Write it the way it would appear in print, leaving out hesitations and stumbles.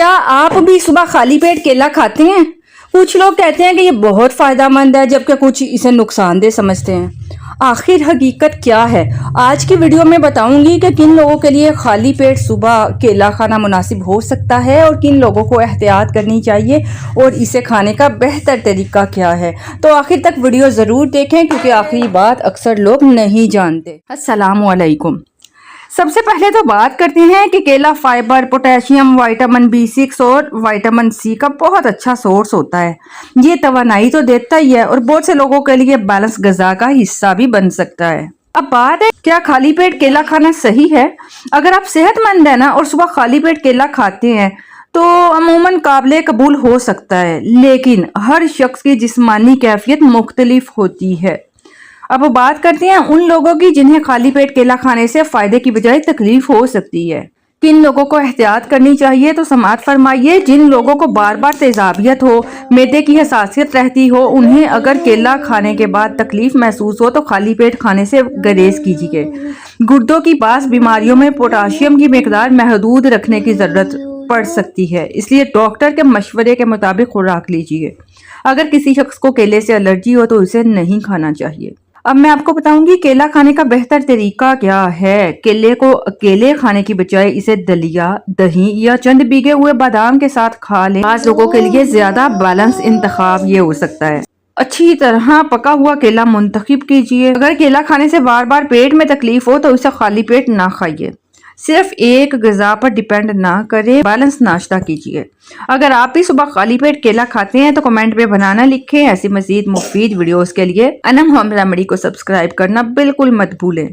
क्या आप भी सुबह खाली पेट केला खाते हैं? कुछ लोग कहते हैं कि ये बहुत फ़ायदेमंद है, जबकि कुछ इसे नुकसानदेह समझते हैं। आखिर हकीकत क्या है? आज की वीडियो में बताऊंगी कि किन लोगों के लिए खाली पेट सुबह केला खाना मुनासिब हो सकता है और किन लोगों को एहतियात करनी चाहिए और इसे खाने का बेहतर तरीका क्या है। तो आखिर तक वीडियो ज़रूर देखें क्योंकि आखिरी बात अक्सर लोग नहीं जानते। अस्सलामु अलैकुम। सबसे पहले तो बात करते हैं कि केला फाइबर, पोटेशियम, विटामिन B6 और विटामिन C का बहुत अच्छा सोर्स होता है। ये तवानाई तो देता ही है और बहुत से लोगों के लिए बैलेंस ग़िज़ा का हिस्सा भी बन सकता है। अब बात है, क्या खाली पेट केला खाना सही है? अगर आप सेहतमंद हैं ना और सुबह खाली पेट केला खाते हैं तो अमूमन काबिल कबूल हो सकता है, लेकिन हर शख्स की जिस्मानी कैफियत मुख्तलिफ होती है। अब बात करते हैं उन लोगों की जिन्हें खाली पेट केला खाने से फायदे की बजाय तकलीफ हो सकती है। किन लोगों को एहतियात करनी चाहिए तो समाअत फरमाइए। जिन लोगों को बार बार तेजाबियत हो, मैदे की हसासियत रहती हो, उन्हें अगर केला खाने के बाद तकलीफ महसूस हो तो खाली पेट खाने से गुरेज कीजिए। गुर्दों की बास बीमारियों में पोटाशियम की मिकदार महदूद रखने की ज़रूरत पड़ सकती है, इसलिए डॉक्टर के मशवरे के मुताबिक खुराक लीजिए। अगर किसी शख्स को केले से एलर्जी हो तो इसे नहीं खाना चाहिए। अब मैं आपको बताऊंगी केला खाने का बेहतर तरीका क्या है। केले को अकेले खाने की बजाय इसे दलिया, दही या चंद भीगे हुए बादाम के साथ खा लें। आज लोगों के लिए ज्यादा बैलेंस इंतखाब ये हो सकता है। अच्छी तरह पका हुआ केला मुंतखब कीजिए। अगर केला खाने से बार बार पेट में तकलीफ हो तो इसे खाली पेट ना खाइए। सिर्फ एक ग़िज़ा पर डिपेंड ना करें, बैलेंस नाश्ता कीजिए। अगर आप भी सुबह खाली पेट केला खाते हैं तो कमेंट में बनाना लिखें। ऐसी मज़ीद मुफीद वीडियोस के लिए अनम होम रेमेडी को सब्सक्राइब करना बिल्कुल मत भूलें।